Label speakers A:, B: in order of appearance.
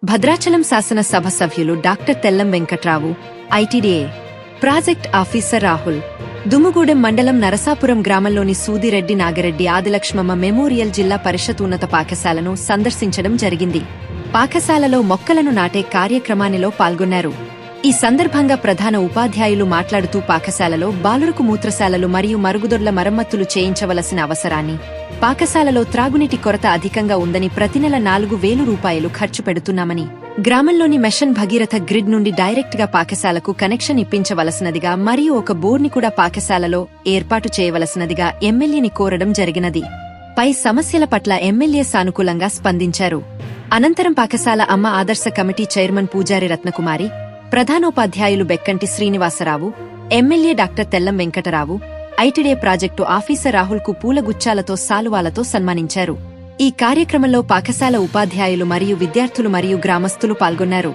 A: భద్రాచలం శాసన సభ సభ్యులు doctor Tellam Venkatrao, ITDA project officer Rahul, Dummugudem మండలం నరసాపురం గ్రామంలోని సూదిరెడ్డి నాగరెడ్డి ఆదిలక్ష్మమ్మ మెమోరియల్ జిల్లా పరిషత్ ఉన్నత పాఠశాలను సందర్శించడం జరిగింది. పాఠశాలలో మొక్కలను నాటే కార్యక్రమానిలో పాల్గొన్నారు. ఈ సందర్భంగా ప్రధాన ఉపాధ్యాయులు మాట్లాడుతూ పాఠశాలలో బాలురకు మూత్రశాలలు మరియు మరుగుదొడ్ల మరమ్మతులు చేయించవలసిన అవసరాన్ని, పాఠశాలలో త్రాగునీటి కొరత అధికంగా ఉందని ప్రతి నెల 4,000 రూపాయలు ఖర్చు పెడుతున్నామని, గ్రామంలోని మిషన్ భగీరథ గ్రిడ్ నుండి డైరెక్ట్ గా పాఠశాలకు కనెక్షన్ ఇప్పించవలసినదిగా మరియు ఒక బోర్డుని కూడా పాఠశాలలో ఏర్పాటు చేయవలసినదిగా ఎమ్మెల్యేని కోరడం జరిగినది. పై సమస్యల పట్ల ఎమ్మెల్యే సానుకూలంగా స్పందించారు. అనంతరం పాఠశాల అమ్మ ఆదర్శ కమిటీ చైర్మన్ పూజారి రత్నకుమారి, ప్రధానోపాధ్యాయులు Bekkanti Srinivasarao, MLA doctor Tellam Venkatarao, ITDA project officer రాహుల్కు పూలగుచ్చాలతో సాలువాలతో సన్మానించారు. ఈ కార్యక్రమంలో పాఠశాల ఉపాధ్యాయులు మరియు విద్యార్థులు మరియు గ్రామస్తులు పాల్గొన్నారు.